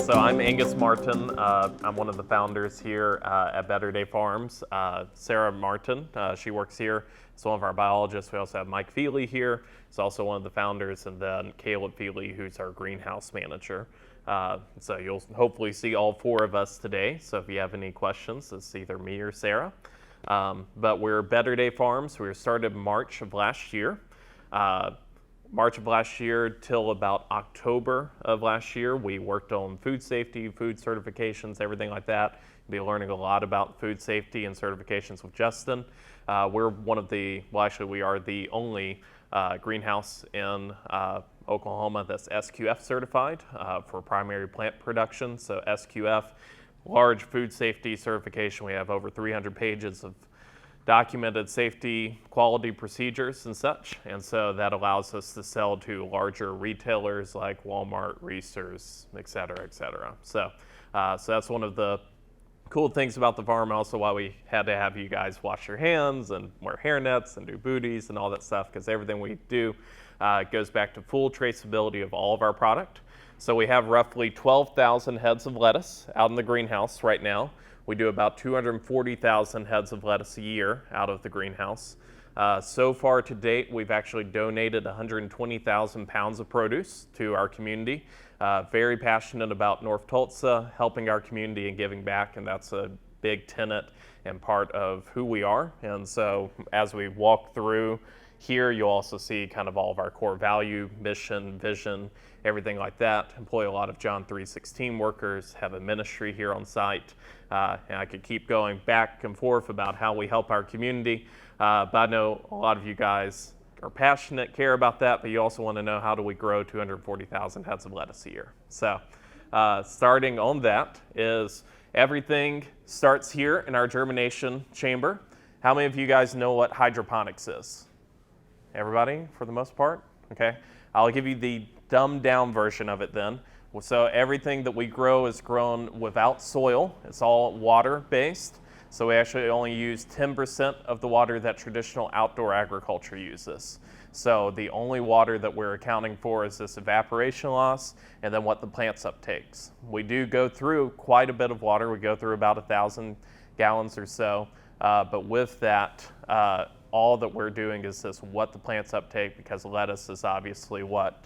So I'm Angus Martin. I'm one of the founders here at Better Day Farms. Sarah Martin, she works here as one of our biologists. We also have Mike Feely here. He's also one of the founders, and then Caleb Feely, who's our greenhouse manager. So you'll hopefully see all four of us today. So if you have any questions, it's either me or Sarah. But we're Better Day Farms. We were started March of last year. March of last year till about October of last year, we worked on food safety, food certifications, everything like that. You'll be learning a lot about food safety and certifications with Justin. We're one of the, well actually we are the only greenhouse in Oklahoma that's SQF certified for primary plant production. So SQF, large food safety certification. We have over 300 pages of documented safety quality procedures and such, and so that allows us to sell to larger retailers like Walmart, Reese's, et cetera, et cetera. So that's one of the cool things about the farm, also why we had to have you guys wash your hands and wear hairnets and do booties and all that stuff, because everything we do goes back to full traceability of all of our product. So we have roughly 12,000 heads of lettuce out in the greenhouse right now. We do about 240,000 heads of lettuce a year out of the greenhouse. So far to date, we've actually donated 120,000 pounds of produce to our community. Very passionate about North Tulsa, helping our community and giving back, and that's a big tenet and part of who we are. And so as we walk through here, you'll also see kind of all of our core value, mission, vision, everything like that. Employ a lot of John 3:16 workers, have a ministry here on site. And I could keep going back and forth about how we help our community. But I know a lot of you guys are passionate, care about that, but you also want to know how do we grow 240,000 heads of lettuce a year. So starting on that is everything starts here in our germination chamber. How many of you guys know what hydroponics is? Everybody, for the most part? Okay. I'll give you the dumbed down version of it then. So everything that we grow is grown without soil. It's all water based. So we actually only use 10% of the water that traditional outdoor agriculture uses. So the only water that we're accounting for is this evaporation loss and then what the plants uptakes. We do go through quite a bit of water. We go through about 1,000 gallons or so. But with that, all that we're doing is this what the plants uptake, because lettuce is obviously what?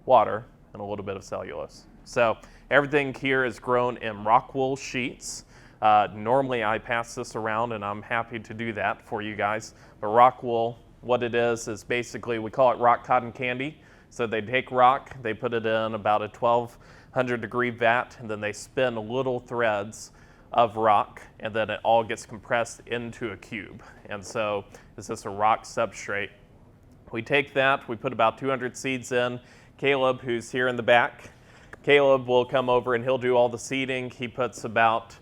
Water and a little bit of cellulose. So everything here is grown in rock wool sheets. Normally I pass this around and I'm happy to do that for you guys. But rock wool, what it is basically, we call it rock cotton candy. So they take rock, they put it in about a 1,200 degree vat, and then they spin little threads of rock, and then it all gets compressed into a cube. And so it's just a rock substrate. We take that, we put about 200 seeds in. Caleb, who's here in the back, Caleb will come over and he'll do all the seeding. He puts about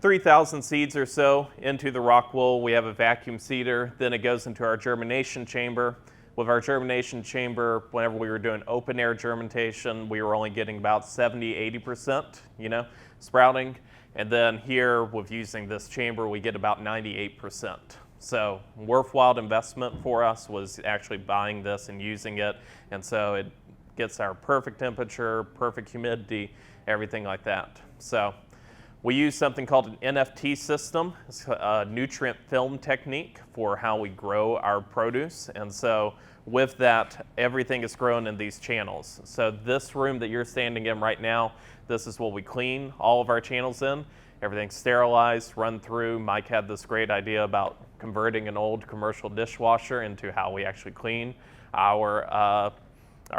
3,000 seeds or so into the rock wool. We have a vacuum seeder. Then it goes into our germination chamber. With our germination chamber, whenever we were doing open air germination, we were only getting about 70-80%, sprouting. And then here, with using this chamber, we get about 98%. So worthwhile investment for us was actually buying this and using it. And so it gets our perfect temperature, perfect humidity, everything like that. So we use something called an NFT system. It's a nutrient film technique for how we grow our produce. And so with that, everything is grown in these channels. So this room that you're standing in right now, this is what we clean all of our channels in. Everything's sterilized, run through. Mike had this great idea about converting an old commercial dishwasher into how we actually clean our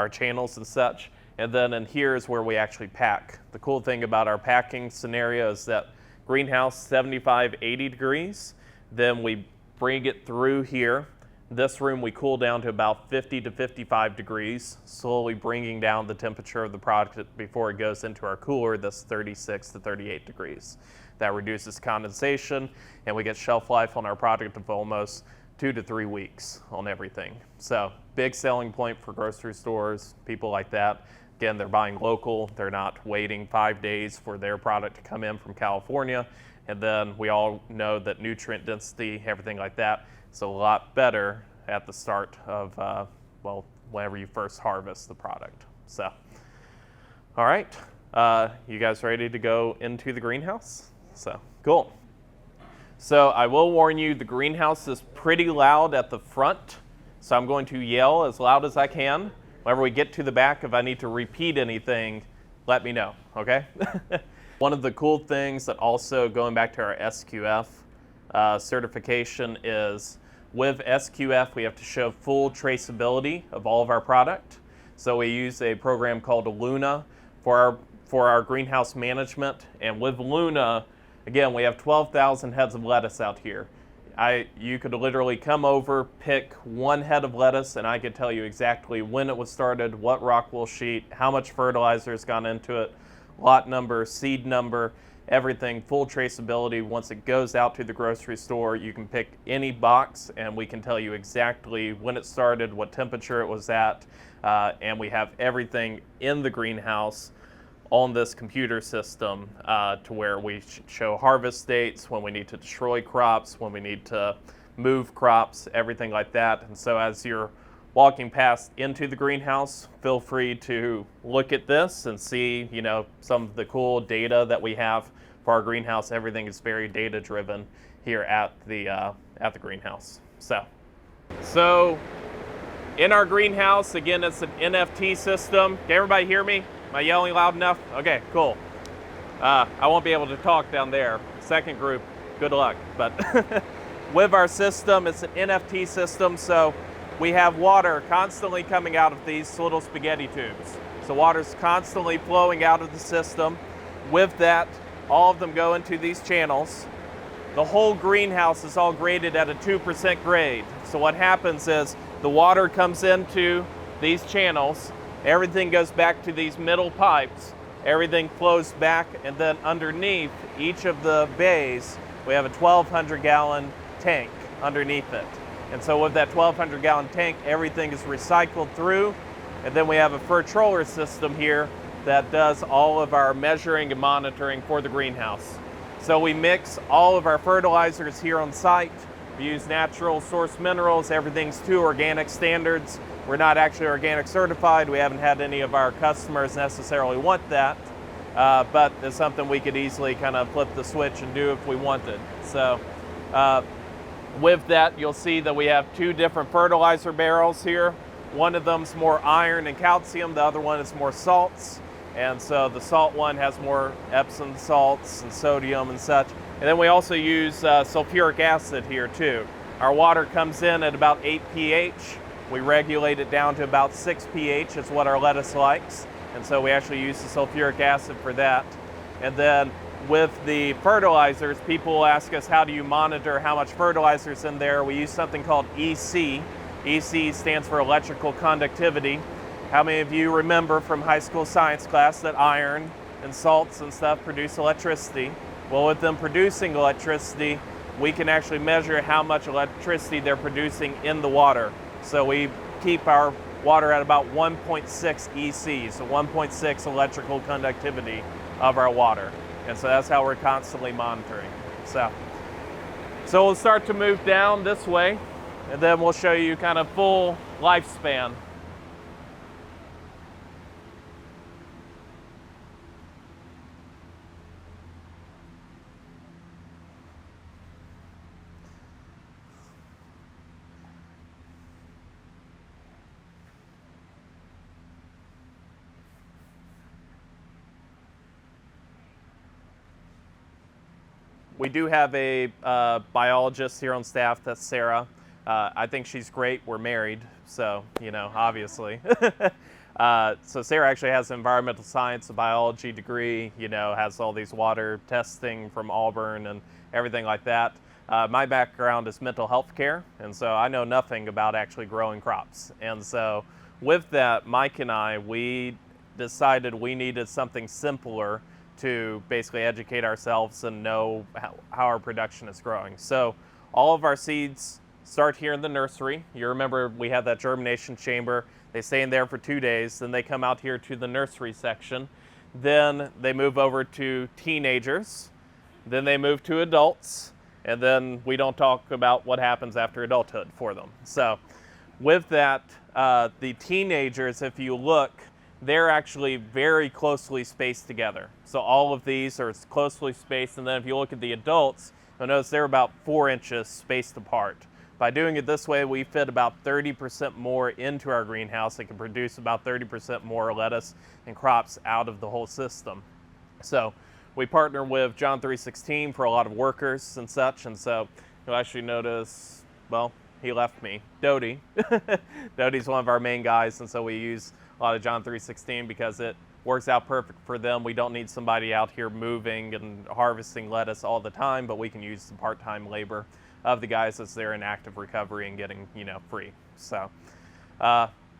channels and such. And then in here is where we actually pack. The cool thing about our packing scenario is that greenhouse 75, 80 degrees. Then we bring it through here. This room we cool down to about 50 to 55 degrees, slowly bringing down the temperature of the product before it goes into our cooler that's 36 to 38 degrees. That reduces condensation, and we get shelf life on our product of almost 2 to 3 weeks on everything. So big selling point for grocery stores, people like that. Again, they're buying local. They're not waiting 5 days for their product to come in from California. And then we all know that nutrient density, everything like that, is a lot better at the start of, whenever you first harvest the product. So, all right. You guys ready to go into the greenhouse? So, cool. So I will warn you, the greenhouse is pretty loud at the front, so I'm going to yell as loud as I can. Whenever we get to the back, if I need to repeat anything, let me know, okay? One of the cool things that also, going back to our SQF certification, is with SQF, we have to show full traceability of all of our product. So we use a program called Luna for our greenhouse management. And with Luna, again, we have 12,000 heads of lettuce out here. You could literally come over, pick one head of lettuce, and I could tell you exactly when it was started, what rock wool sheet, how much fertilizer has gone into it, lot number, seed number, everything, full traceability. Once it goes out to the grocery store, you can pick any box and we can tell you exactly when it started, what temperature it was at, and we have everything in the greenhouse on this computer system to where we show harvest dates, when we need to destroy crops, when we need to move crops, everything like that. And so as you're walking past into the greenhouse, feel free to look at this and see, some of the cool data that we have for our greenhouse. Everything is very data driven here at the greenhouse. So in our greenhouse, again, it's an NFT system. Can everybody hear me? Am I yelling loud enough? Okay, cool. I won't be able to talk down there. Second group, good luck. But with our system, it's an NFT system, so we have water constantly coming out of these little spaghetti tubes. So water's constantly flowing out of the system. With that, all of them go into these channels. The whole greenhouse is all graded at a 2% grade. So what happens is the water comes into these channels, everything goes back to these middle pipes, everything flows back, and then underneath each of the bays, we have a 1,200-gallon tank underneath it. And so with that 1,200-gallon tank, everything is recycled through, and then we have a fertroller system here that does all of our measuring and monitoring for the greenhouse. So we mix all of our fertilizers here on site. We use natural source minerals. Everything's to organic standards. We're not actually organic certified. We haven't had any of our customers necessarily want that, but it's something we could easily kind of flip the switch and do if we wanted. So with that, you'll see that we have two different fertilizer barrels here. One of them's more iron and calcium. The other one is more salts. And so the salt one has more Epsom salts and sodium and such. And then we also use sulfuric acid here too. Our water comes in at about 8 pH. We regulate it down to about 6 pH. It's what our lettuce likes. And so we actually use the sulfuric acid for that. And then with the fertilizers, people will ask us, how do you monitor how much fertilizer is in there? We use something called EC. EC stands for electrical conductivity. How many of you remember from high school science class that iron and salts and stuff produce electricity? Well, with them producing electricity, we can actually measure how much electricity they're producing in the water. So we keep our water at about 1.6 EC, so 1.6 electrical conductivity of our water. And so that's how we're constantly monitoring. So we'll start to move down this way, and then we'll show you kind of full lifespan. We do have a biologist here on staff, that's Sarah. I think she's great. We're married, so, obviously. So Sarah actually has an environmental science, a biology degree, has all these water testing from Auburn and everything like that. My background is mental health care, and so I know nothing about actually growing crops. And so with that, Mike and I, we decided we needed something simpler to basically educate ourselves and know how our production is growing. So all of our seeds start here in the nursery. You remember we have that germination chamber. They stay in there for 2 days, then they come out here to the nursery section. Then they move over to teenagers. Then they move to adults. And then we don't talk about what happens after adulthood for them. So with that, the teenagers, if you look, they're actually very closely spaced together. So all of these are closely spaced, and then if you look at the adults, you'll notice they're about 4 inches spaced apart. By doing it this way, we fit about 30% more into our greenhouse. It can produce about 30% more lettuce and crops out of the whole system. So we partner with John 3:16 for a lot of workers and such, and so you'll actually notice, well, he left me, Dodie. Dodie's one of our main guys, and so we use a lot of John 3:16 because it works out perfect for them. We don't need somebody out here moving and harvesting lettuce all the time, but we can use the part-time labor of the guys as they're in active recovery and getting, free. So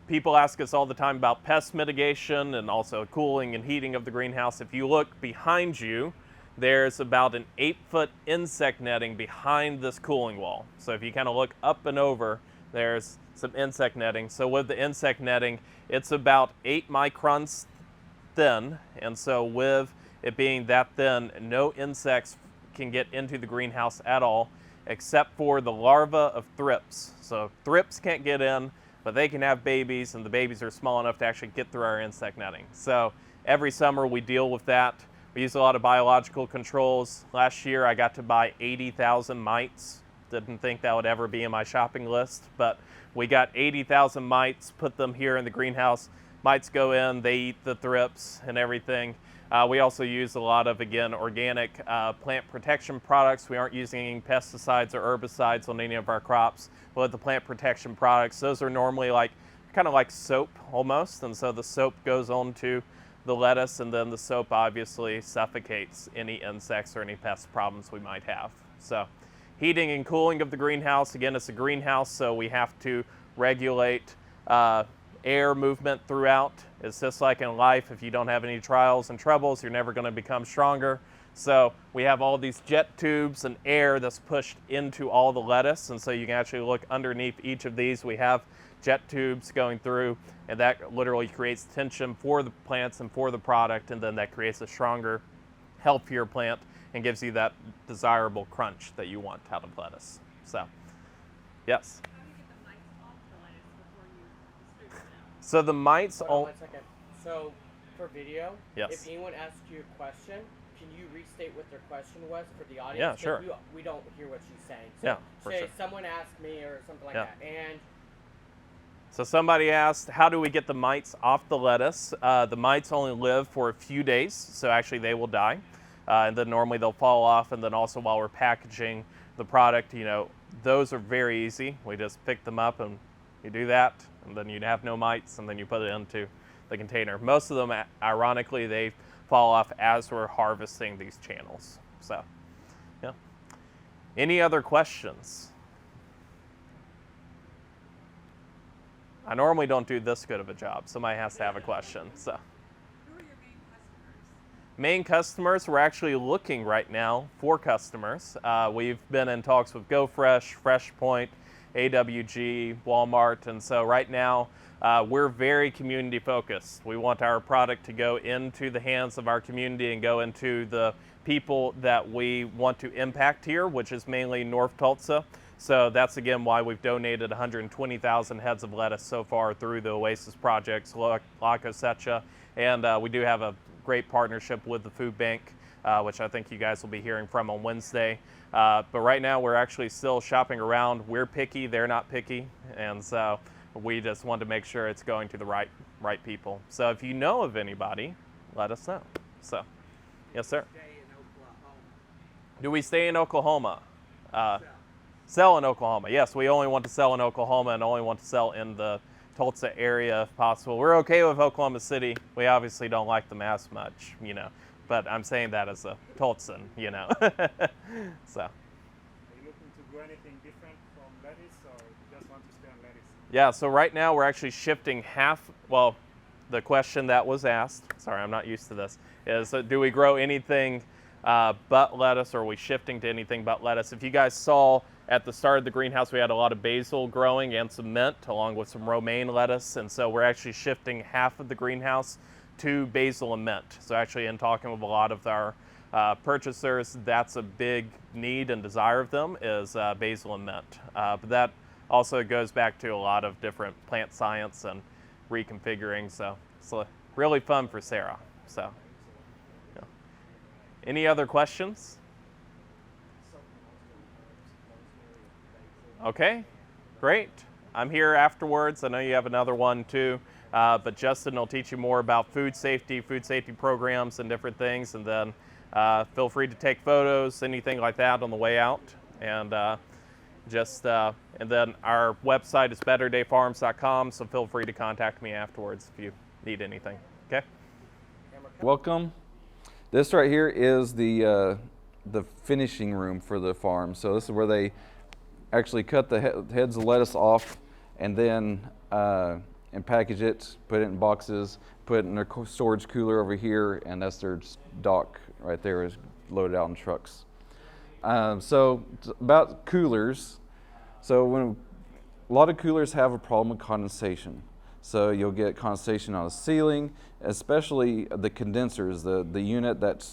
people ask us all the time about pest mitigation and also cooling and heating of the greenhouse. If you look behind you, there's about an 8-foot insect netting behind this cooling wall. So if you kind of look up and over, there's some insect netting. So with the insect netting, it's about 8 microns thin. And so with it being that thin, no insects can get into the greenhouse at all, except for the larvae of thrips. So thrips can't get in, but they can have babies, and the babies are small enough to actually get through our insect netting. So every summer we deal with that. We use a lot of biological controls. Last year I got to buy 80,000 mites. Didn't think that would ever be in my shopping list, but we got 80,000 mites, put them here in the greenhouse. Mites go in, they eat the thrips and everything. We also use a lot of, again, organic plant protection products. We aren't using any pesticides or herbicides on any of our crops. But the plant protection products, those are normally kind of like soap almost. And so the soap goes onto the lettuce, and then the soap obviously suffocates any insects or any pest problems we might have. So heating and cooling of the greenhouse, again, it's a greenhouse, so we have to regulate air movement throughout. It's just like in life, if you don't have any trials and troubles, you're never going to become stronger. So we have all these jet tubes and air that's pushed into all the lettuce, and so you can actually look underneath each of these. We have jet tubes going through, and that literally creates tension for the plants and for the product, and then that creates a stronger, healthier plant and gives you that desirable crunch that you want out of lettuce. So, yes? So the mites Hold on 1 second. So for video, yes. If anyone asks you a question, can you restate what their question was for the audience? Yeah, sure. We don't hear what she's saying. So yeah, for say sure. someone asked me or something like that, and so somebody asked, how do we get the mites off the lettuce? The mites only live for a few days, so actually they will die. And then normally they'll fall off, and then also while we're packaging the product, those are very easy. We just pick them up and you do that, and then you have no mites, and then you put it into the container. Most of them, ironically, they fall off as we're harvesting these channels. So, yeah. Any other questions? I normally don't do this good of a job. Somebody has to have a question. So, Who are your main customers? main customers, we're actually looking right now for customers. We've been in talks with GoFresh, FreshPoint, AWG, Walmart, and so right now we're very community focused. We want our product to go into the hands of our community and go into the people that we want to impact here, which is mainly North Tulsa. So that's again why we've donated 120,000 heads of lettuce so far through the Oasis projects, OLAC, Osage, and we do have a great partnership with the food bank, which I think you guys will be hearing from on Wednesday. But right now we're actually still shopping around. We're picky, they're not picky, and so we just want to make sure it's going to the right people. So if you know of anybody, let us know. So, yes, sir. Do we stay in Oklahoma? Sell in Oklahoma. Yes, we only want to sell in Oklahoma and only want to sell in the Tulsa area if possible. We're okay with Oklahoma City. We obviously don't like them as much, but I'm saying that as a Tulsan, So. Are you looking to do anything different from lettuce, or you just want to stay on lettuce? Yeah, so right now we're actually shifting the question that was asked, sorry, I'm not used to this, is do we grow anything but lettuce, or are we shifting to anything but lettuce? If you guys saw at the start of the greenhouse, we had a lot of basil growing and some mint along with some romaine lettuce, and so we're actually shifting half of the greenhouse to basil and mint. So actually in talking with a lot of our purchasers, that's a big need and desire of them is basil and mint. But that also goes back to a lot of different plant science and reconfiguring. So it's really fun for Sarah. So, yeah. Any other questions? Okay, great. I'm here afterwards. I know you have another one too, but Justin will teach you more about food safety programs and different things, and then feel free to take photos, anything like that on the way out. And and then our website is betterdayfarms.com, so feel free to contact me afterwards if you need anything. Okay? Welcome. This right here is the finishing room for the farm. So this is where they actually cut the heads of lettuce off and then and package it, put it in boxes, put it in their storage cooler over here, and that's their dock right there, is loaded out in trucks. So about coolers, so when a lot of coolers have a problem with condensation. So you'll get condensation on the ceiling, especially the condensers, the unit that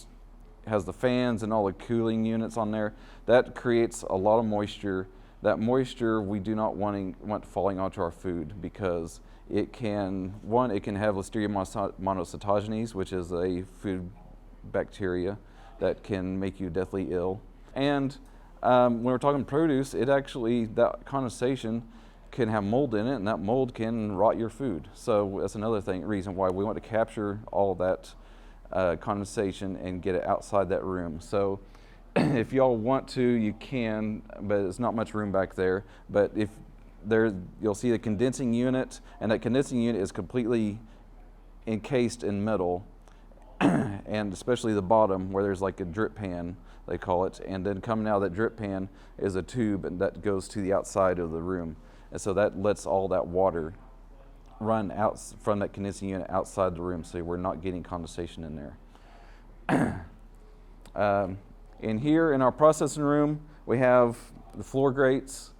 has the fans and all the cooling units on there. That creates a lot of moisture. That moisture we do not want falling onto our food, because it can have Listeria monocytogenes, which is a food bacteria that can make you deathly ill. And when we're talking produce, that condensation can have mold in it, and that mold can rot your food. So that's another reason why we want to capture all that condensation and get it outside that room. So if y'all want to, you can, but it's not much room back there. But you'll see the condensing unit, and that condensing unit is completely encased in metal, and especially the bottom where there's like a drip pan, they call it, and then coming out of that drip pan is a tube, and that goes to the outside of the room. And so that lets all that water run out from that condensing unit outside the room, so we're not getting condensation in there. In here in our processing room, we have the floor grates.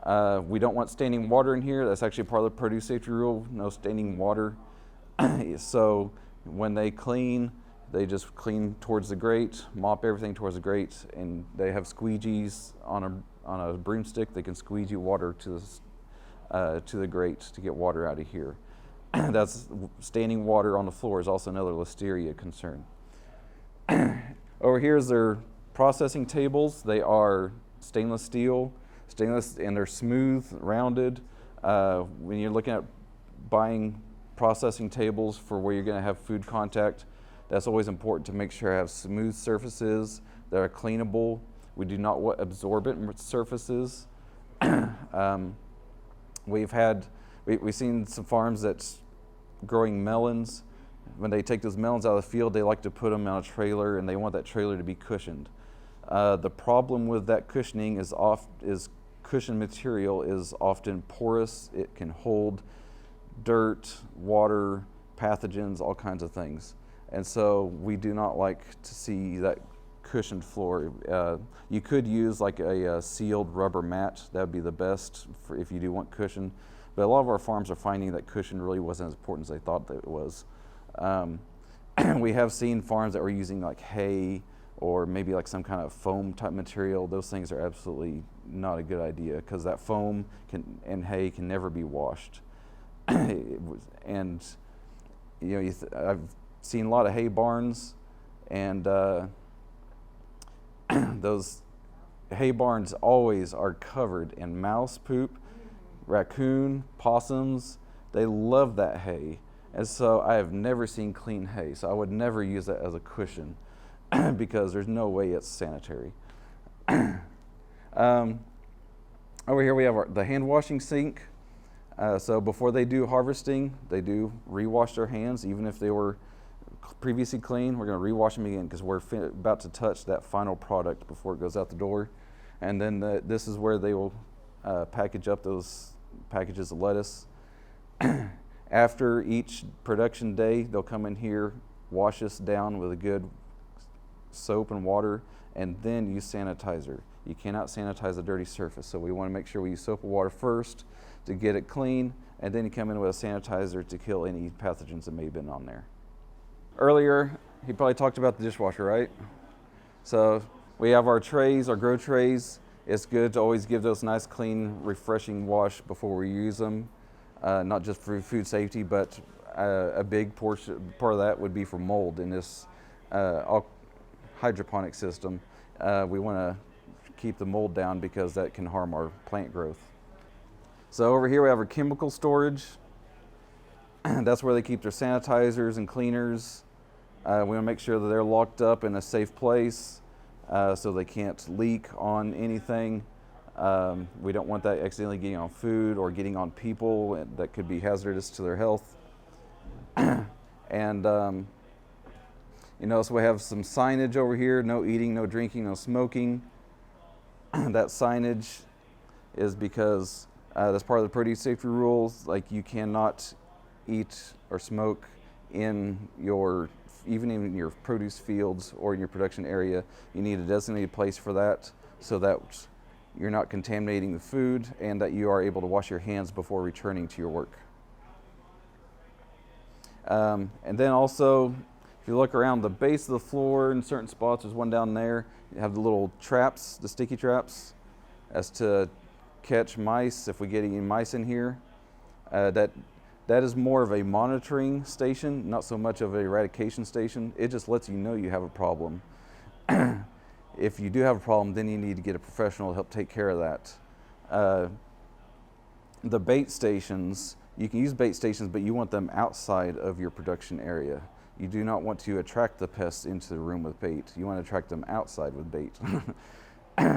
We don't want standing water in here. That's actually part of the produce safety rule, no standing water. So when they clean, they just clean towards the grate, mop everything towards the grate, and they have squeegees on a broomstick. They can squeegee water to the grate to get water out of here. That's standing water on the floor is also another Listeria concern. Over here is their processing tables. They are stainless steel, and they're smooth, rounded. When you're looking at buying processing tables for where you're going to have food contact, that's always important to make sure I have smooth surfaces that are cleanable. We do not want absorbent surfaces. We've seen some farms that's growing melons. When they take those melons out of the field, they like to put them on a trailer, and they want that trailer to be cushioned. The problem with that cushioning is cushion material is often porous. It can hold dirt, water, pathogens, all kinds of things. And so we do not like to see that cushioned floor. You could use like a sealed rubber mat. That would be the best if you do want cushion. But a lot of our farms are finding that cushion really wasn't as important as they thought that it was. We have seen farms that were using like hay or maybe like some kind of foam type material. Those things are absolutely not a good idea, because that foam and hay can never be washed. And I've seen a lot of hay barns, and those hay barns always are covered in mouse poop, raccoon, possums. They love that hay. And so I have never seen clean hay. So I would never use that as a cushion because there's no way it's sanitary. Over here we have the hand washing sink. So before they do harvesting, they do rewash their hands, even if they were previously clean. We're going to rewash them again because we're about to touch that final product before it goes out the door. And then this is where they will package up those packages of lettuce. After each production day, they'll come in here, wash this down with a good soap and water, and then use sanitizer. You cannot sanitize a dirty surface, so we want to make sure we use soap and water first to get it clean, and then you come in with a sanitizer to kill any pathogens that may have been on there. Earlier, he probably talked about the dishwasher, right? So we have our trays, our grow trays. It's good to always give those nice, clean, refreshing wash before we use them. not just for food safety, but a big part of that would be for mold in this hydroponic system. We want to keep the mold down because that can harm our plant growth. So over here we have our chemical storage. That's where they keep their sanitizers and cleaners. We want to make sure that they're locked up in a safe place so they can't leak on anything. We don't want that accidentally getting on food or getting on people that could be hazardous to their health. And so we have some signage over here: no eating, no drinking, no smoking. That signage is because that's part of the produce safety rules. Like, you cannot eat or smoke even in your produce fields or in your production area. You need a designated place for that so that you're not contaminating the food and that you are able to wash your hands before returning to your work. And then also, if you look around the base of the floor in certain spots, there's one down there, you have the little traps, the sticky traps, as to catch mice if we get any mice in here. That is more of a monitoring station, not so much of an eradication station. It just lets you know you have a problem. If you do have a problem, then you need to get a professional to help take care of that. The bait stations, you can use bait stations, but you want them outside of your production area. You do not want to attract the pests into the room with bait. You want to attract them outside with bait.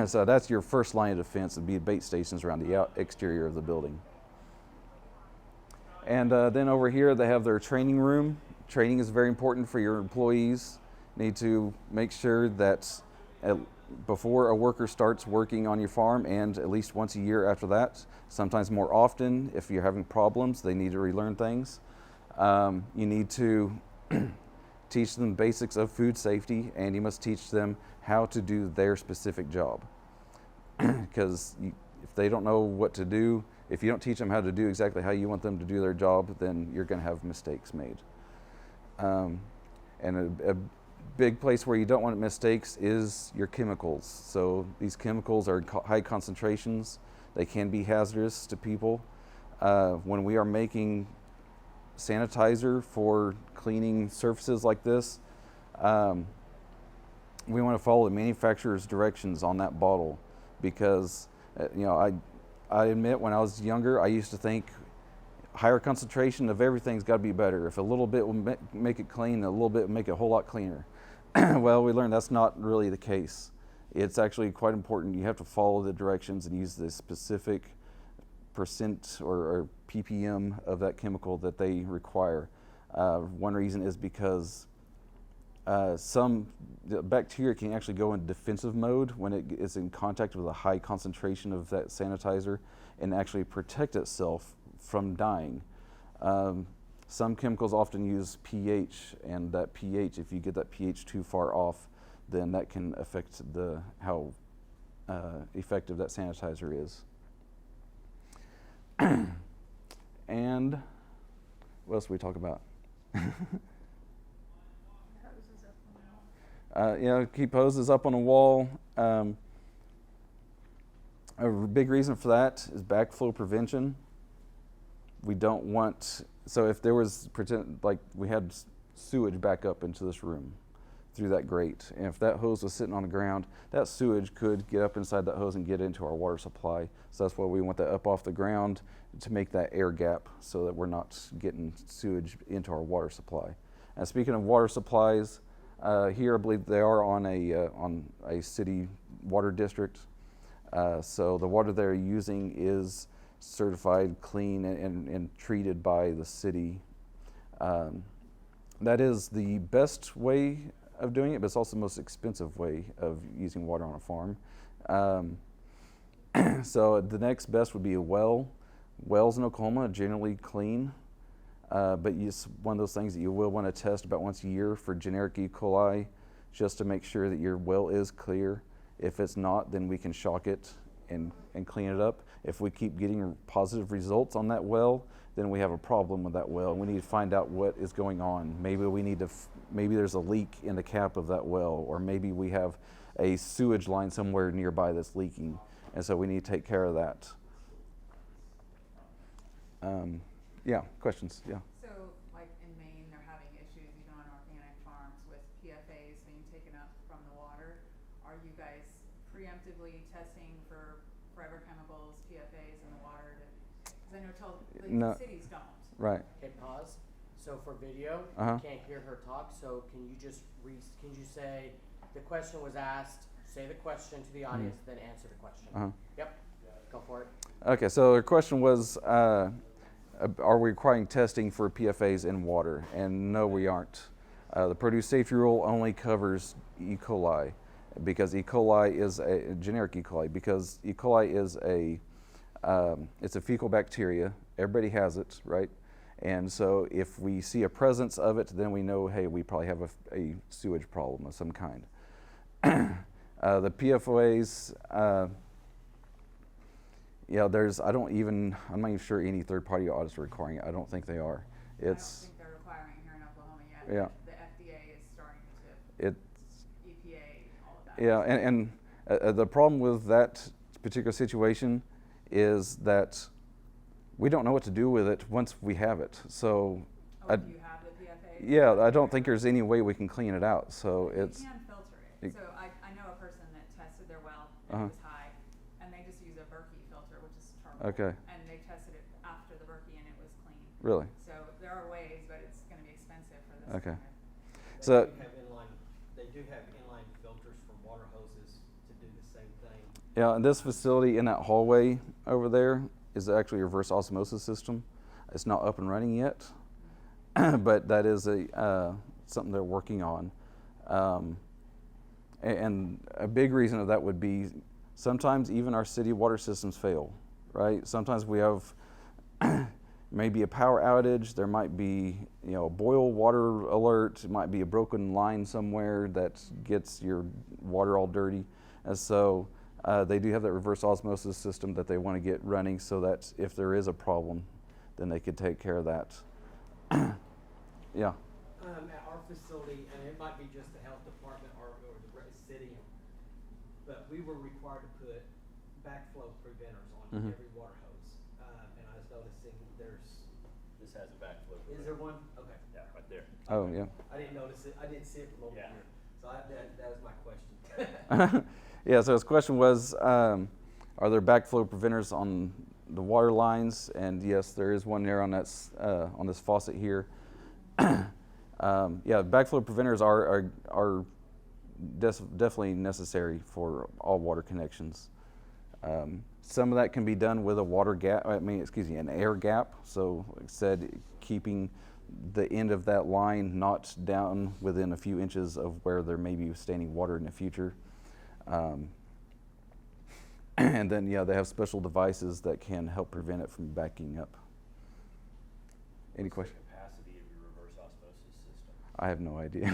So that's your first line of defense, would be bait stations around the exterior of the building. And then over here they have their training room. Training is very important for your employees. You need to make sure that before a worker starts working on your farm, and at least once a year after that, sometimes more often if you're having problems, they need to relearn things. You need to teach them basics of food safety, and you must teach them how to do their specific job. Because if they don't know what to do, if you don't teach them how to do exactly how you want them to do their job, then you're going to have mistakes made. And a big place where you don't want mistakes is your chemicals. So these chemicals are high concentrations. They can be hazardous to people. When we are making sanitizer for cleaning surfaces like this, we want to follow the manufacturer's directions on that bottle, because I admit, when I was younger, I used to think higher concentration of everything's got to be better. If a little bit will make it clean, a little bit will make it a whole lot cleaner. Well, we learned that's not really the case. It's actually quite important. You have to follow the directions and use the specific percent or ppm of that chemical that they require. One reason is because some bacteria can actually go in defensive mode when it is in contact with a high concentration of that sanitizer, and actually protect itself from dying. Some chemicals often use pH, and that pH, if you get that pH too far off, then that can affect how effective that sanitizer is. And what else do we talk about? Keep hoses up on a wall. A big reason for that is backflow prevention. We don't want, so if there was, like we had sewage back up into this room through that grate, and if that hose was sitting on the ground, that sewage could get up inside that hose and get into our water supply. So that's why we want that up off the ground, to make that air gap so that we're not getting sewage into our water supply. And speaking of water supplies, here I believe they are on a city water district. So the water they're using is certified clean and treated by the city. That is the best way of doing it, but it's also the most expensive way of using water on a farm. So the next best would be a well. Wells in Oklahoma are generally clean, but it's one of those things that you will want to test about once a year for generic E. coli, just to make sure that your well is clear. If it's not, then we can shock it and clean it up. If we keep getting positive results on that well, then we have a problem with that well. We need to find out what is going on. Maybe we need to, maybe there's a leak in the cap of that well, or maybe we have a sewage line somewhere nearby that's leaking, and so we need to take care of that. Yeah, questions, yeah. So, like in Maine, they're having issues even on organic farms with PFAS being taken up from the water. Are you guys preemptively testing for forever chemicals, PFAS in the water? Because I know No. cities don't. Right. Okay, pause. So for video, Uh-huh. you can't hear her talk. So can you just can you say the question was asked? Say the question to the audience, then answer the question. Uh-huh. Yep. Go for it. Okay, so the question was, are we requiring testing for PFAS in water? And no, we aren't. The produce safety rule only covers E. coli because E. coli is a generic E. coli because E. coli is it's a fecal bacteria. Everybody has it, right? And so if we see a presence of it, then we know, hey, we probably have a sewage problem of some kind. The PFOAs, yeah, I'm not even sure any third-party audits are requiring it. I don't think they are. I don't think they're requiring it here in Oklahoma yet. Yeah. The FDA is starting to, It's, EPA, all of that. yeah, and the problem with that particular situation is that we don't know what to do with it once we have it. So, Oh, do you have the PFAS? yeah, I don't think there's any way we can clean it out. So it's, You can filter it. So I know a person that tested their well and Uh-huh. it was high, and they just use a Berkey filter, which is charcoal. Okay. And they tested it after the Berkey and it was clean. really, So there are ways, but it's going to be expensive for this. Okay. kind of- So- They do have inline filters for water hoses to do the same thing. yeah, and this facility in that hallway over there is actually a reverse osmosis system. It's not up and running yet, but that is something they're working on. And a big reason of that would be sometimes even our city water systems fail, right? Sometimes we have maybe a power outage, there might be a boil water alert, it might be a broken line somewhere that gets your water all dirty. And so they do have that reverse osmosis system that they want to get running so that if there is a problem, then they could take care of that. Yeah. At our facility, and it might be just the health department or the city, but we were required to put backflow preventers on Mhm. every water hose. And I was noticing This has a backflow. is there one? Okay. Yeah, right there. Oh, yeah. I didn't notice it. I didn't see it from over Yeah. here. So that was my question. Yeah, so his question was, are there backflow preventers on the water lines? And yes, there is one there on on this faucet here. Yeah, backflow preventers are definitely necessary for all water connections. Some of that can be done with a water gap, an air gap. So like I said, keeping the end of that line not down within a few inches of where there may be standing water in the future. And then, yeah, they have special devices that can help prevent it from backing up. Any questions? Capacity of your reverse osmosis system. I have no idea.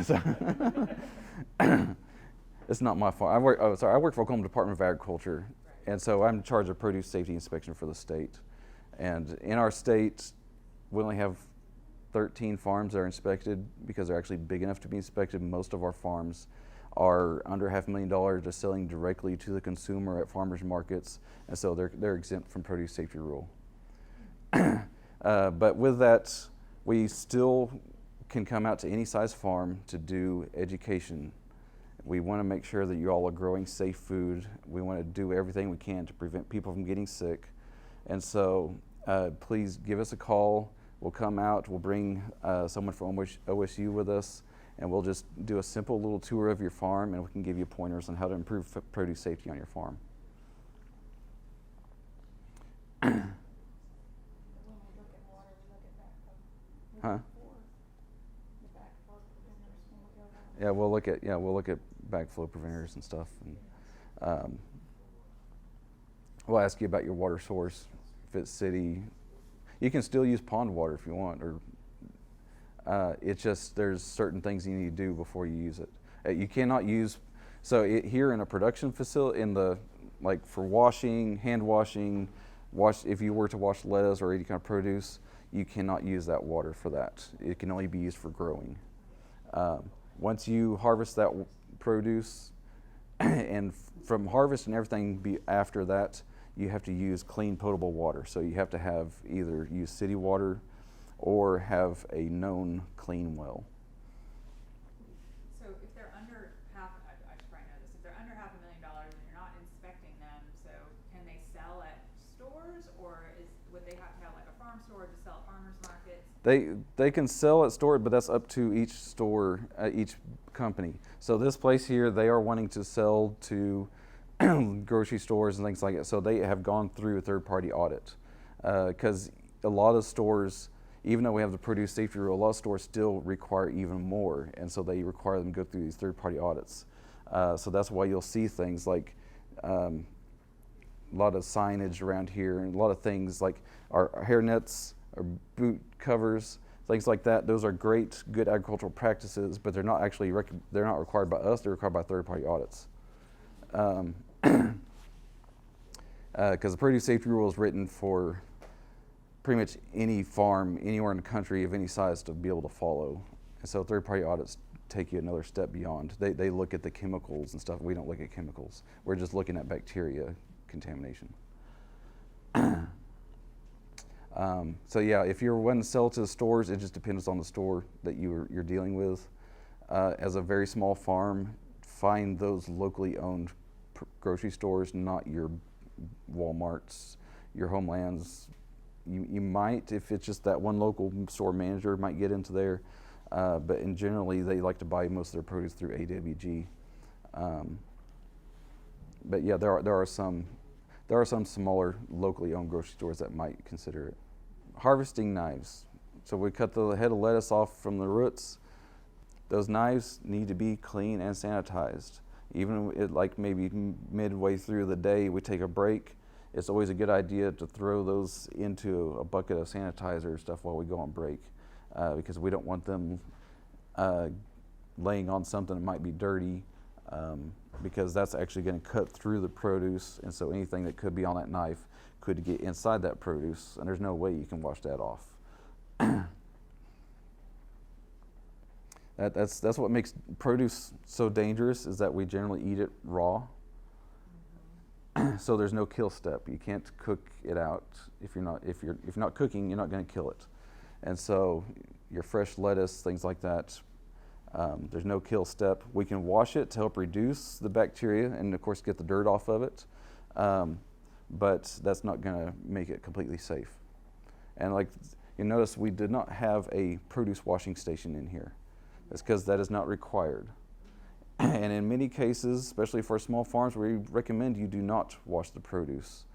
It's not my fault. I work for Oklahoma Department of Agriculture, and so I'm in charge of produce safety inspection for the state. And in our state, we only have 13 farms that are inspected because they're actually big enough to be inspected. Most of our farms are under $500,000 just selling directly to the consumer at farmers markets, and so they're exempt from produce safety rule. But with that, we still can come out to any size farm to do education. We want to make sure that you all are growing safe food. We want to do everything we can to prevent people from getting sick. And so please give us a call. We'll come out, we'll bring someone from OSU with us, and we'll just do a simple little tour of your farm, and we can give you pointers on how to improve produce safety on your farm. When we look at water, we look at backflow. Huh? The backflow preventers when we go down. Yeah, we'll look at backflow preventers and stuff, and we'll ask you about your water source. If it's city, you can still use pond water if you want, or it's just there's certain things you need to do before you use it. You cannot use here in a production facility for washing, hand washing, if you were to wash lettuce or any kind of produce, you cannot use that water for that. It can only be used for growing. Once you harvest that produce, and from harvest and everything after that, you have to use clean potable water. So you have to have either use city water or have a known clean well. So if they're under I should probably know this, if they're under $500,000 and you're not inspecting them, so can they sell at stores, or would they have to have like a farm store to sell at farmers markets? They can sell at store, but that's up to each store, each company. So this place here, they are wanting to sell to grocery stores and things like that. So they have gone through a third-party audit, because a lot of stores, even though we have the produce safety rule, a lot of stores still require even more, and so they require them to go through these third-party audits. So that's why you'll see things like a lot of signage around here, and a lot of things like our hair nets, our boot covers, things like that. Those are great, good agricultural practices, but they're not actually they're not required by us. They're required by third-party audits. Because the produce safety rule is written for pretty much any farm anywhere in the country of any size to be able to follow. And so third-party audits take you another step beyond. They look at the chemicals and stuff. We don't look at chemicals. We're just looking at bacteria contamination. So yeah, if you're wanting to sell to the stores, it just depends on the store that you're dealing with. As a very small farm, find those locally owned grocery stores, not your Walmarts, your Homelands. You might, if it's just that one local store manager, might get into there, but in generally they like to buy most of their produce through AWG. But yeah, there are some smaller locally owned grocery stores that might consider it. Harvesting knives. So we cut the head of lettuce off from the roots. Those knives need to be clean and sanitized. Even like maybe midway through the day we take a break, it's always a good idea to throw those into a bucket of sanitizer or stuff while we go on break, because we don't want them laying on something that might be dirty, because that's actually going to cut through the produce, and so anything that could be on that knife could get inside that produce, and there's no way you can wash that off. That's what makes produce so dangerous, is that we generally eat it raw. So there's no kill step. You can't cook it out. If you're not cooking, you're not going to kill it. And so your fresh lettuce, things like that, there's no kill step. We can wash it to help reduce the bacteria and of course get the dirt off of it, but that's not going to make it completely safe. And like you notice, we did not have a produce washing station in here. That's because that is not required. And in many cases, especially for small farms, we recommend you do not wash the produce.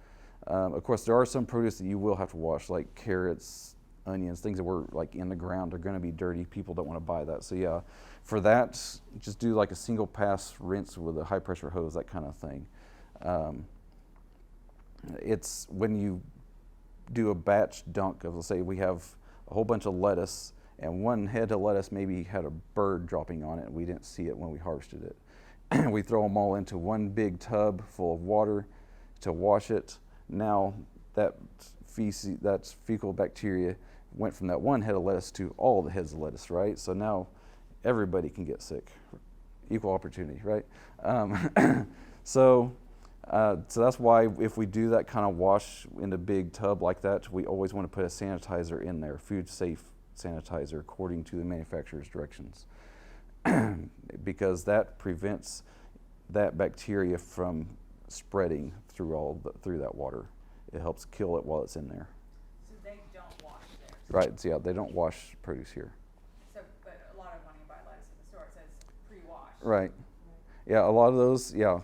Of course, there are some produce that you will have to wash, like carrots, onions, things that were like in the ground are going to be dirty. People don't want to buy that. So yeah, for that, just do like a single pass rinse with a high pressure hose, that kind of thing. It's when you do a batch dunk of, let's say we have a whole bunch of lettuce, and one head of lettuce maybe had a bird dropping on it, and we didn't see it when we harvested it. We throw them all into one big tub full of water to wash it. Now that fecal bacteria went from that one head of lettuce to all the heads of lettuce, right? So now everybody can get sick. Equal opportunity, right? So that's why if we do that kind of wash in a big tub like that, we always want to put a sanitizer in there, food safe sanitizer according to the manufacturer's directions, because that prevents that bacteria from spreading through that water. It helps kill it while it's in there. So they don't wash theirs. Right. So yeah, they don't wash produce here. So, but a lot of when you buy lettuce at the store, it says pre-washed. Right. Yeah, a lot of those. Yeah,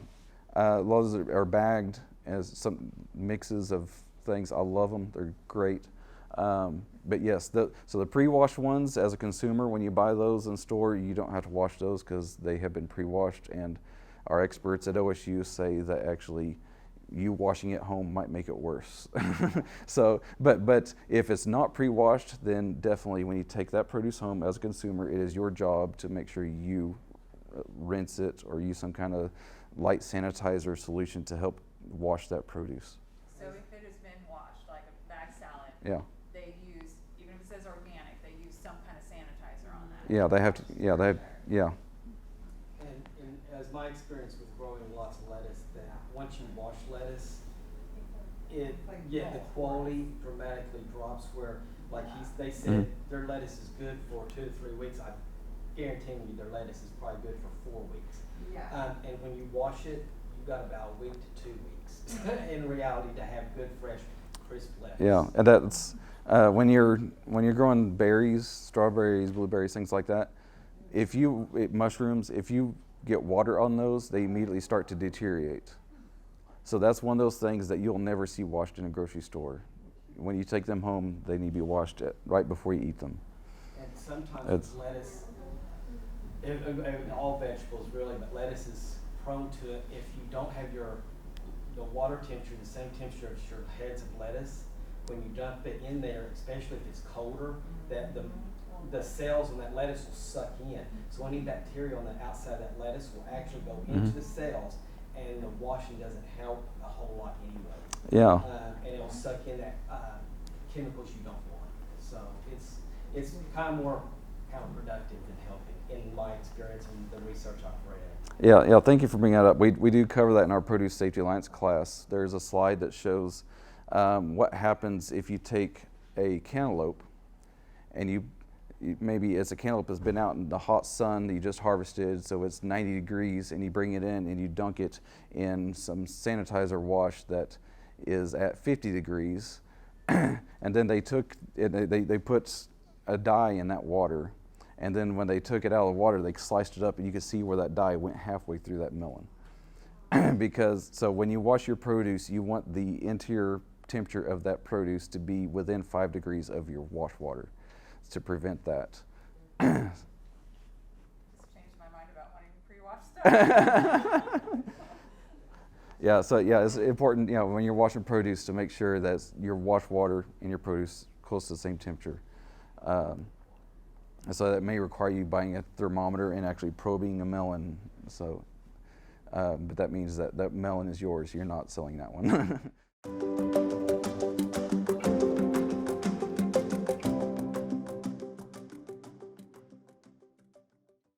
a lot of those are bagged as some mixes of things. I love them. They're great. But yes, so the pre-washed ones, as a consumer, when you buy those in store, you don't have to wash those because they have been pre-washed. And our experts at OSU say that actually you washing it home might make it worse. So, but if it's not pre-washed, then definitely when you take that produce home as a consumer, it is your job to make sure you rinse it or use some kind of light sanitizer solution to help wash that produce. So if it has been washed, like a bag salad, Yeah. they use, even if it says organic, they use some kind of sanitizer on that. Yeah, they have to. Yeah, they have. Yeah. And as my experience with growing lots of lettuce, that once you wash lettuce, the quality dramatically drops, where Like they said, their lettuce is good for 2 to 3 weeks. I guarantee you their lettuce is probably good for 4 weeks. Yeah. And when you wash it, you've got about a week to 2 weeks in reality to have good, fresh, crisp lettuce. Yeah, and that's when you're growing berries, strawberries, blueberries, things like that. Mushrooms, if you get water on those, they immediately start to deteriorate. So that's one of those things that you'll never see washed in a grocery store. When you take them home, they need to be washed right before you eat them. And sometimes lettuce, all vegetables really, but lettuce is prone to it if you don't have the water temperature, the same temperature as your heads of lettuce. When you dump it in there, especially if it's colder, that the cells on that lettuce will suck in. So any bacteria on the outside of that lettuce will actually go into the cells, and the washing doesn't help a whole lot anyway. Yeah. And it'll suck in that chemicals you don't want. So it's kind of more counterproductive than helping, in my experience and the research I've read. Yeah. Thank you for bringing that up. We do cover that in our Produce Safety Alliance class. There's a slide that shows what happens if you take a cantaloupe and you maybe as a cantaloupe has been out in the hot sun that you just harvested, so it's 90 degrees, and you bring it in and you dunk it in some sanitizer wash that is at 50 degrees, and then they put a dye in that water, and then when they took it out of the water, they sliced it up, and you could see where that dye went halfway through that melon. So when you wash your produce, you want the interior temperature of that produce to be within 5 degrees of your wash water to prevent that. Just changed my mind about wanting to pre-wash stuff. Yeah, it's important, when you're washing produce to make sure that your wash water and your produce close to the same temperature. So that may require you buying a thermometer and actually probing a melon. So, but that means that melon is yours. You're not selling that one.